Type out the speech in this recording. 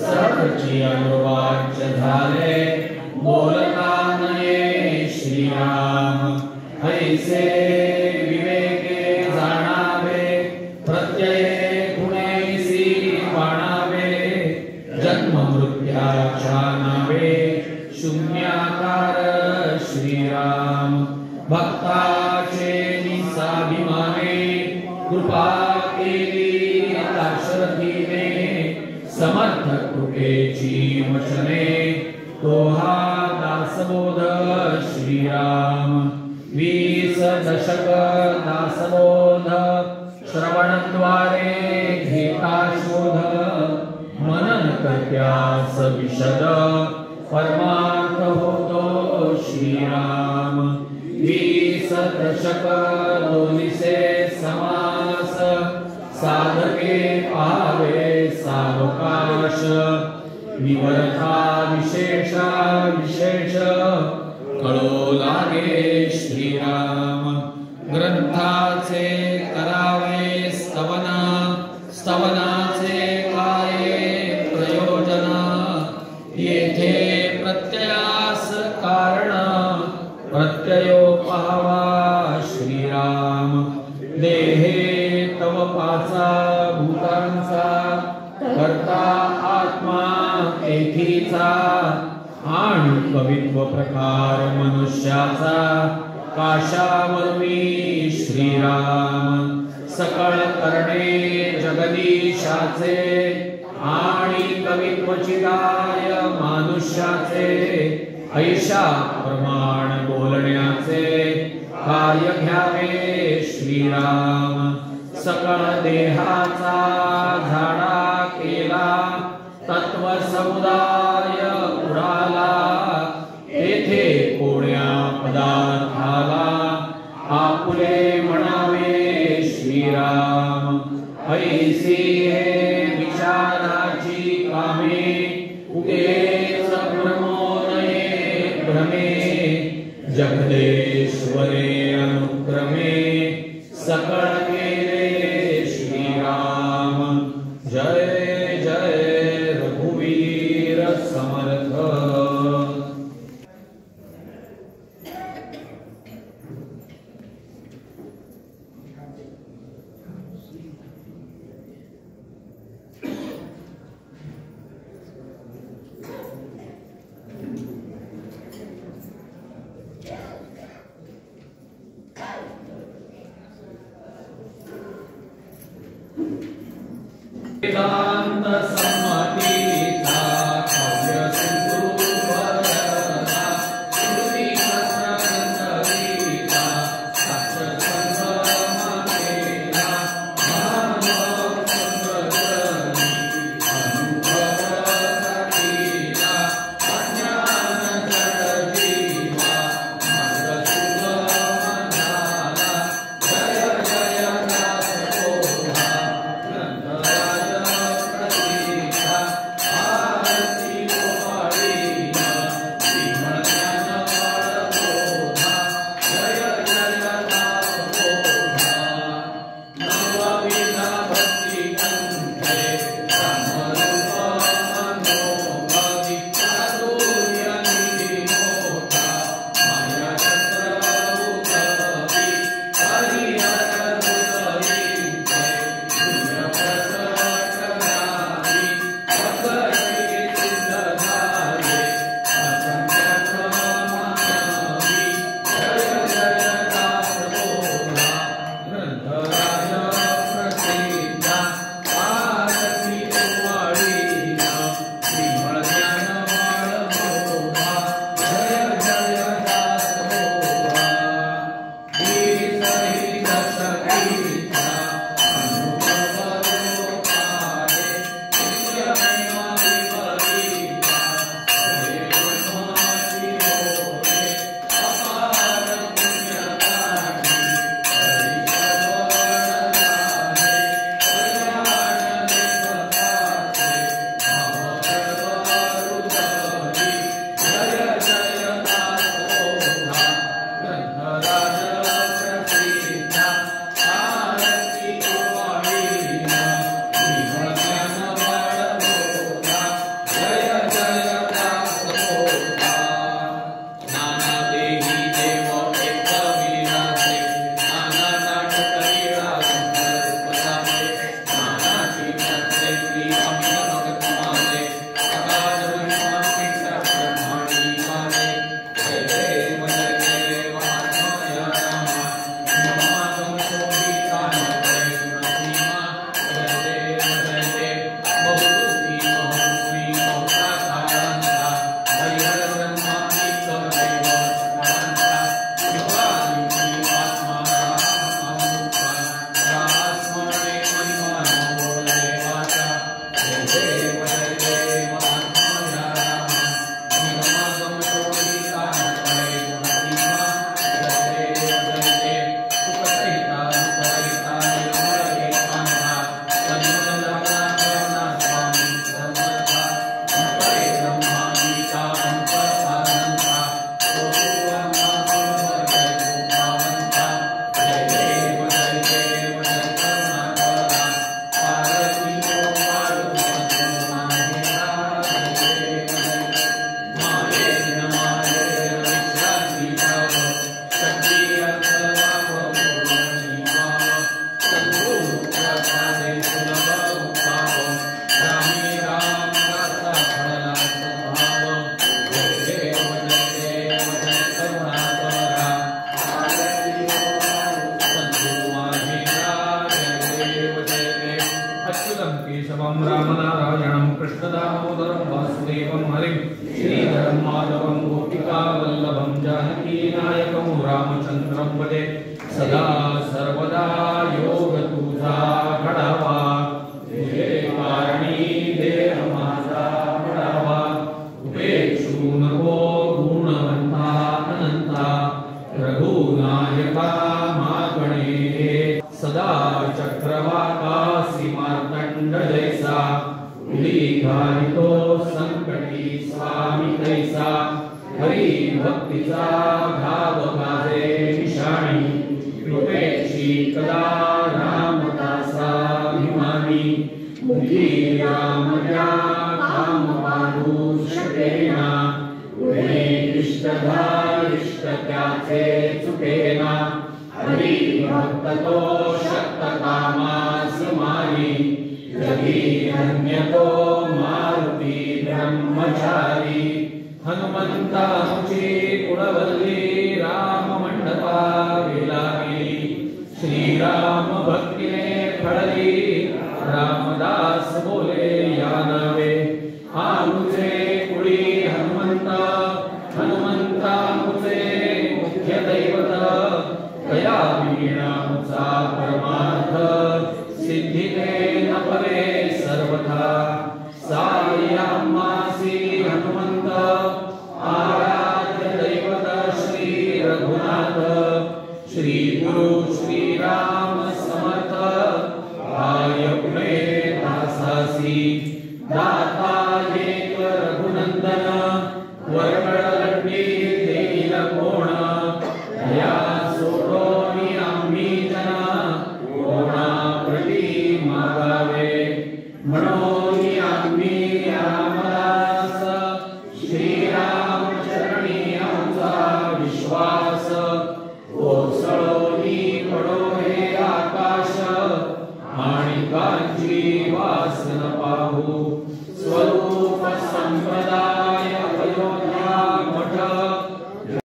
सर्वची अनुवाच्य झाले बोलता नये श्रीराम ऐसे विवेके जाणावे प्रत्यये गुणेसी पाणावे जन्म मृत्याच्या नावे शून्याकार श्रीराम भक्ताचे निसाभिमाने कृपा केली दाशरथीने समर्थ कृपेची वचने तो हा दासबोध श्रीराम 20 दशक दासबोध श्रवणद्वारे घेता शोध मनन कर्त्यास विशद परमार्थ होतो श्रीराम 20 दशक दोन्हीसे समास साधके पावे सावकाश विवरता विशेषा विशेष कळो लागे श्रीराम ग्रंथाचे करावे स्तवना स्तवनाचे काय प्रयोजन येथे प्रत्ययास कारण प्रत्ययो पावा श्रीराम देहे तव पाचा भूतांचा कर्ता आत्मा एकीचा आणि कवित्व प्रकार मनुष्याचा काशावरी श्रीराम सकळ करणे जगदीशाचे आणि कवित्व चिदाय मानुष्याचे ऐशा प्रमाण बोलण्याचे कार्य घ्यावे श्रीराम सकळ देहाचा झाडा केला तत्व समुदाय उडाला तेथे कोण्या पदार्थाला आपुले म्हणावे श्रीराम ऐसी हे विचाराची कामे उगेच भ्रमोदये भ्रमे जगदेश्वरे अनुक्रमे सकळ केले श्रीराम जय जय रघुवीर समर्थ वेदांत सम्मतीचा काव्य सिंधू वरदा श्रुती शास्त्रगंधर्वीचा साक्षसंगमकेला महानुभव संप्रचरणी अनुभवसाठीला अज्ञान जडजीवा मार्गसुगम झाला जय जय दासबोधा ग्रंथराज दामोदरं वासुदेवं हरिं श्रीधरं माधवं गोपिकावल्लभं जानकीनायकं रामचन्द्रं वदे सदा सर्वदा योग तुझा घडावा तुझे कारणी देह माझा घडावा उपेक्षू नको गुणवंता अनंता रघुनायका मागणे सदा चक्रवाकासी मार्तंड जैसा उडी घालितो संकटी स्वामी तैसा हरी भक्तीचा घाव गाजे निशाणी कृपेची कदा रामदासा अभिमानी मुखी राम या काम पाडू शकेना पुढे इष्टधारिष्ट त्याचे चुकेना हरी भक्त तो शक्त कामास मारी जगी धन्य तो मारुती ब्रह्मचारी हनुमंताची कुळवल्ली राम मंडपा गेला गेली श्रीराम भक्तीने फळली रामदास बोले या नावे आमुचे कुळी हनुमंता मुचे मुख्य दैवत कया वीणामुचा परमार्थ सिद्धिते न परे सर्वथा सायामासी हनुमंत आराध्य दैवत श्री रघुनाथ श्री गुरु श्री राम समर्थ आय पुणे दासासी दाता